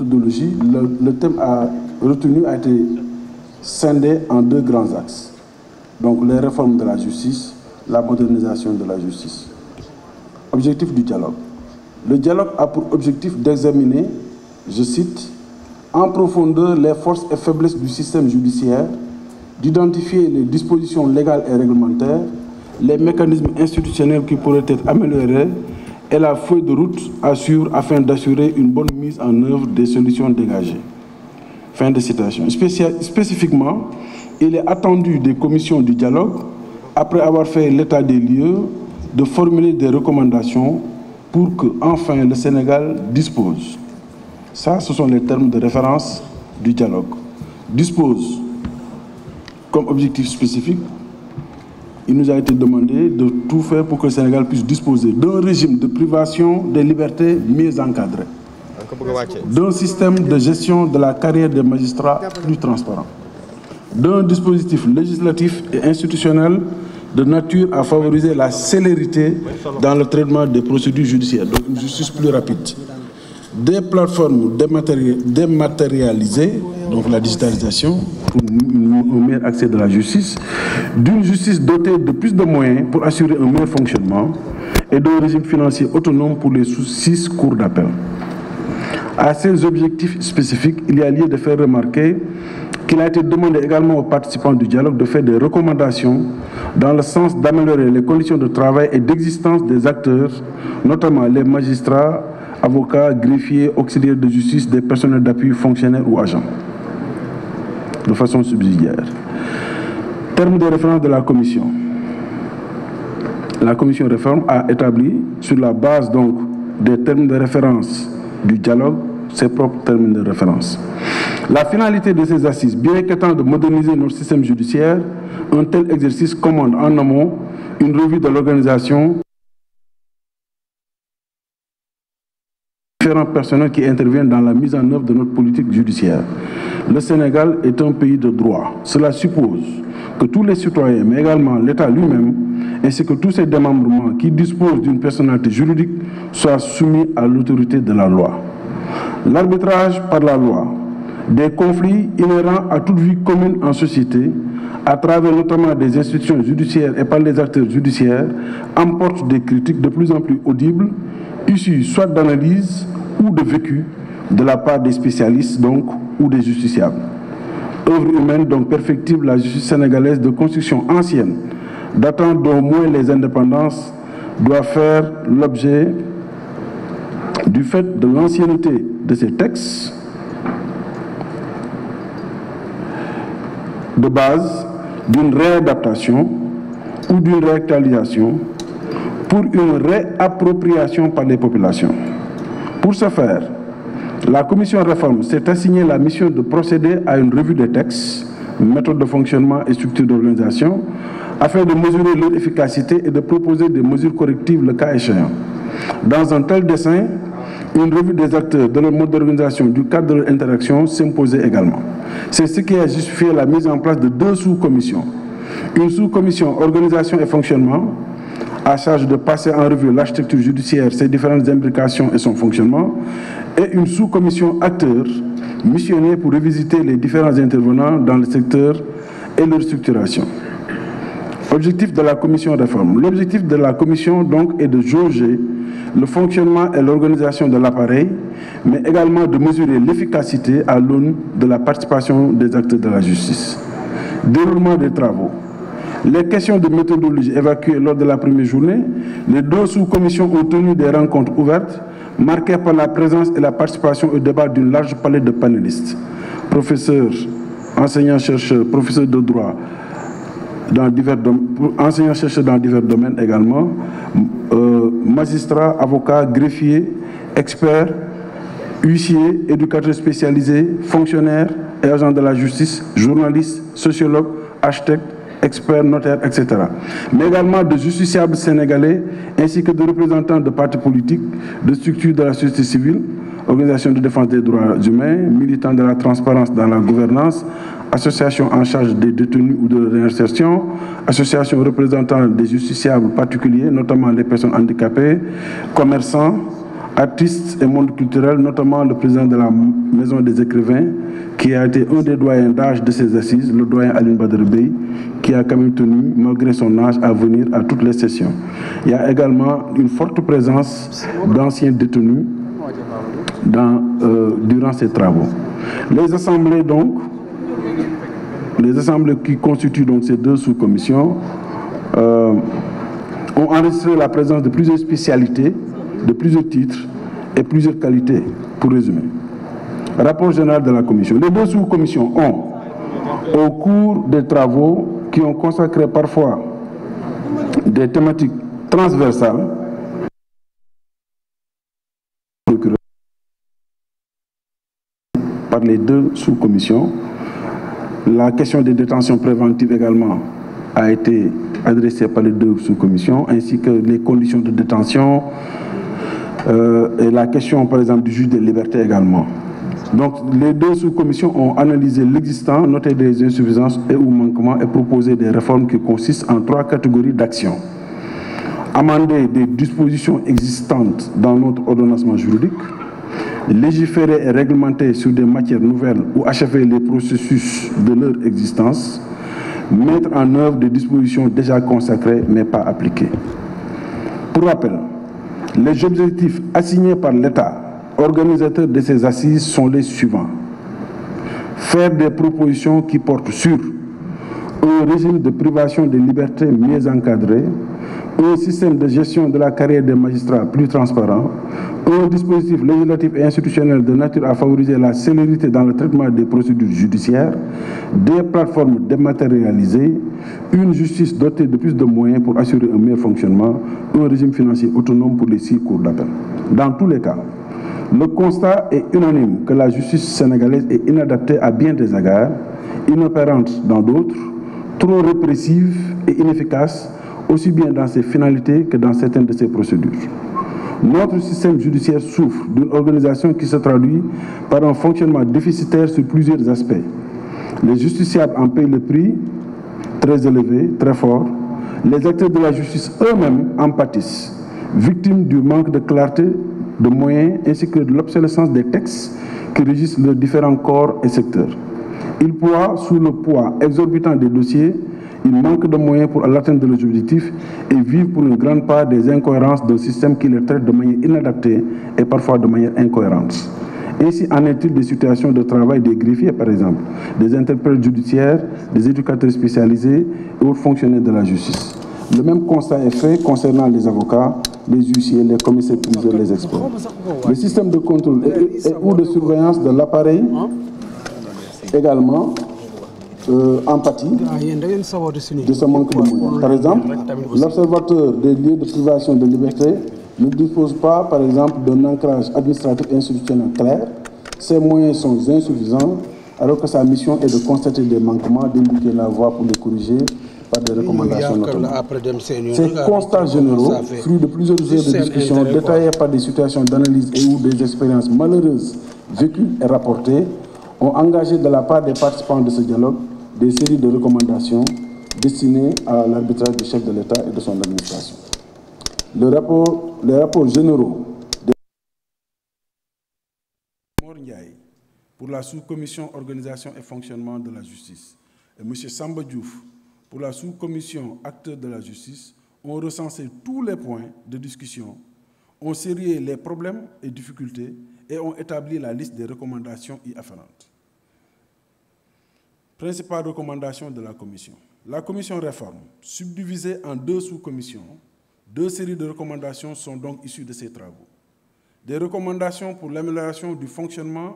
méthodologie, le thème retenu a été scindé en deux grands axes. Donc les réformes de la justice, la modernisation de la justice. Objectif du dialogue. Le dialogue a pour objectif d'examiner, je cite, en profondeur les forces et faiblesses du système judiciaire, d'identifier les dispositions légales et réglementaires, les mécanismes institutionnels qui pourraient être améliorés et la feuille de route à suivre afin d'assurer une bonne mise en œuvre des solutions dégagées. Fin de citation. Spécifiquement, il est attendu des commissions du dialogue, après avoir fait l'état des lieux, de formuler des recommandations pour que, enfin, le Sénégal dispose. Ça, ce sont les termes de référence du dialogue. Dispose comme objectif spécifique. Il nous a été demandé de tout faire pour que le Sénégal puisse disposer d'un régime de privation des libertés mieux encadré, d'un système de gestion de la carrière des magistrats plus transparent, d'un dispositif législatif et institutionnel de nature à favoriser la célérité dans le traitement des procédures judiciaires, donc une justice plus rapide, des plateformes dématérialisées, donc la digitalisation, pour un meilleur accès de la justice, d'une justice dotée de plus de moyens pour assurer un meilleur fonctionnement et d'un régime financier autonome pour les 6 cours d'appel. À ces objectifs spécifiques, il y a lieu de faire remarquer qu'il a été demandé également aux participants du dialogue de faire des recommandations dans le sens d'améliorer les conditions de travail et d'existence des acteurs, notamment les magistrats, avocats, greffiers, auxiliaires de justice, des personnels d'appui, fonctionnaires ou agents, de façon subsidiaire. Terme de référence de la commission. La commission réforme a établi, sur la base donc des termes de référence du dialogue, ses propres termes de référence. La finalité de ces assises, bien qu'étant de moderniser notre système judiciaire, un tel exercice commande en amont une revue de l'organisation différents personnels qui interviennent dans la mise en œuvre de notre politique judiciaire. Le Sénégal est un pays de droit. Cela suppose que tous les citoyens, mais également l'État lui-même, ainsi que tous ses démembrements qui disposent d'une personnalité juridique, soient soumis à l'autorité de la loi. L'arbitrage par la loi des conflits inhérents à toute vie commune en société, à travers notamment des institutions judiciaires et par les acteurs judiciaires, emporte des critiques de plus en plus audibles, issues soit d'analyse ou de vécu de la part des spécialistes donc ou des justiciables. Œuvre humaine donc perfectible, la justice sénégalaise de construction ancienne, datant d'au moins les indépendances, doit faire l'objet, du fait de l'ancienneté de ces textes, de base, d'une réadaptation ou d'une réactualisation pour une réappropriation par les populations. Pour ce faire, la commission réforme s'est assignée la mission de procéder à une revue des textes, méthodes de fonctionnement et structures d'organisation, afin de mesurer leur efficacité et de proposer des mesures correctives le cas échéant. Dans un tel dessein, une revue des acteurs, de leur mode d'organisation, du cadre de leur interaction s'imposait également. C'est ce qui a justifié la mise en place de 2 sous-commissions. Une sous-commission organisation et fonctionnement, à charge de passer en revue l'architecture judiciaire, ses différentes imbrications et son fonctionnement, et une sous-commission acteurs, missionnée pour revisiter les différents intervenants dans le secteur et leur structuration. Objectif de la commission réforme. L'objectif de la commission donc est de jauger le fonctionnement et l'organisation de l'appareil, mais également de mesurer l'efficacité à l'aune de la participation des acteurs de la justice. Déroulement des travaux. Les questions de méthodologie évacuées lors de la première journée, les 2 sous-commissions ont tenu des rencontres ouvertes, marquées par la présence et la participation au débat d'une large palette de panélistes. Professeurs, enseignants-chercheurs, professeurs de droit, enseignants-chercheurs dans divers domaines également, magistrats, avocats, greffiers, experts, huissiers, éducateurs spécialisés, fonctionnaires et agents de la justice, journalistes, sociologues, architectes, experts, notaires, etc. Mais également de justiciables sénégalais ainsi que de représentants de partis politiques, de structures de la société civile, organisations de défense des droits humains, militants de la transparence dans la gouvernance, associations en charge des détenus ou de réinsertion, associations représentant des justiciables particuliers, notamment les personnes handicapées, commerçants, artistes et monde culturel, notamment le président de la Maison des écrivains, qui a été un des doyens d'âge de ces assises, le doyen Alioune Badara Bèye, qui a quand même tenu, malgré son âge, à venir à toutes les sessions. Il y a également une forte présence d'anciens détenus durant ces travaux. Les assemblées, donc, les assemblées qui constituent donc ces deux sous-commissions ont enregistré la présence de plusieurs spécialités, de plusieurs titres et plusieurs qualités, pour résumer. Rapport général de la commission. Les deux sous-commissions ont, au cours des travaux qui ont consacré parfois des thématiques transversales, par les deux sous-commissions, la question des détentions préventives également a été adressée par les deux sous-commissions, ainsi que les conditions de détention et la question, par exemple, du juge des libertés également. Donc, les deux sous-commissions ont analysé l'existant, noté des insuffisances et ou manquements et proposé des réformes qui consistent en 3 catégories d'actions. Amender des dispositions existantes dans notre ordonnancement juridique, légiférer et réglementer sur des matières nouvelles ou achever les processus de leur existence, mettre en œuvre des dispositions déjà consacrées mais pas appliquées. Pour rappel, les objectifs assignés par l'État organisateur de ces assises sont les suivants. Faire des propositions qui portent sur un régime de privation de liberté mieux encadré, un système de gestion de la carrière des magistrats plus transparent, un dispositif législatif et institutionnel de nature à favoriser la célérité dans le traitement des procédures judiciaires, des plateformes dématérialisées, une justice dotée de plus de moyens pour assurer un meilleur fonctionnement, un régime financier autonome pour les 6 cours d'appel. Dans tous les cas, le constat est unanime que la justice sénégalaise est inadaptée à bien des égards, inopérante dans d'autres, trop répressive et inefficace, aussi bien dans ses finalités que dans certaines de ses procédures. Notre système judiciaire souffre d'une organisation qui se traduit par un fonctionnement déficitaire sur plusieurs aspects. Les justiciables en payent le prix, très élevé, très fort. Les acteurs de la justice eux-mêmes en pâtissent, victimes du manque de clarté, de moyens ainsi que de l'obsolescence des textes qui régissent leurs différents corps et secteurs. Ils ploient sous le poids exorbitant des dossiers, ils manquent de moyens pour l'atteinte de leurs objectifs et vivent pour une grande part des incohérences d'un système qui les traite de manière inadaptée et parfois de manière incohérente. Ainsi en est-il des situations de travail des greffiers, par exemple, des interprètes judiciaires, des éducateurs spécialisés et autres fonctionnaires de la justice. Le même constat est fait concernant les avocats, les huissiers, les commissaires priseurs, les experts. Le système de contrôle ou de surveillance de l'appareil également empathie de ce manque de moyens. Par exemple, l'observateur des lieux de privation de liberté ne dispose pas, par exemple, d'un ancrage administratif et institutionnel clair. Ses moyens sont insuffisants, alors que sa mission est de constater des manquements, d'indiquer la voie pour les corriger par des recommandations notamment. Ces constats généraux, fruits de plusieurs heures de discussion, détaillés par des situations d'analyse et ou des expériences malheureuses vécues et rapportées, ont engagé de la part des participants de ce dialogue des séries de recommandations destinées à l'arbitrage du chef de l'État et de son administration. Les rapports généraux de Mor Ndiaye pour la sous-commission organisation et fonctionnement de la justice et M. Samba Diouf pour la sous-commission acteurs de la justice ont recensé tous les points de discussion, ont sérié les problèmes et difficultés et ont établi la liste des recommandations y afférentes. Principales recommandations de la commission. La commission réforme, subdivisée en 2 sous-commissions, 2 séries de recommandations sont donc issues de ces travaux. Des recommandations pour l'amélioration du fonctionnement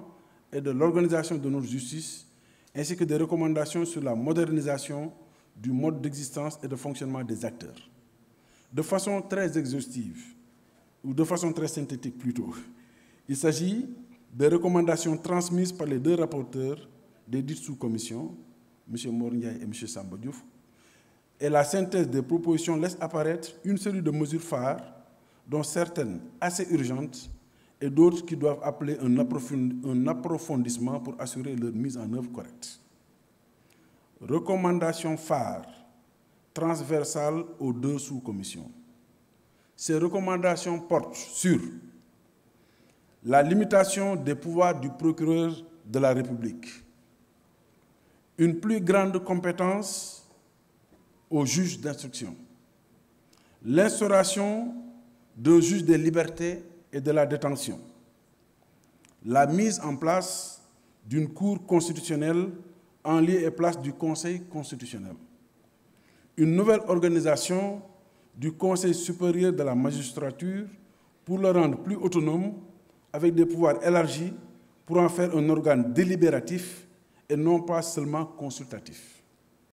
et de l'organisation de notre justice, ainsi que des recommandations sur la modernisation du mode d'existence et de fonctionnement des acteurs. De façon très exhaustive, ou de façon très synthétique plutôt, il s'agit des recommandations transmises par les 2 rapporteurs des dites sous-commissions, M. Mor Ndiaye et M. Samba Diouf, et la synthèse des propositions laisse apparaître une série de mesures phares, dont certaines assez urgentes et d'autres qui doivent appeler un approfondissement pour assurer leur mise en œuvre correcte. Recommandations phares transversales aux 2 sous-commissions. Ces recommandations portent sur la limitation des pouvoirs du procureur de la République, une plus grande compétence aux juges d'instruction, l'instauration d'un juge des libertés et de la détention, la mise en place d'une cour constitutionnelle en lieu et place du Conseil constitutionnel, une nouvelle organisation du Conseil supérieur de la magistrature pour le rendre plus autonome avec des pouvoirs élargis pour en faire un organe délibératif et non pas seulement consultatif.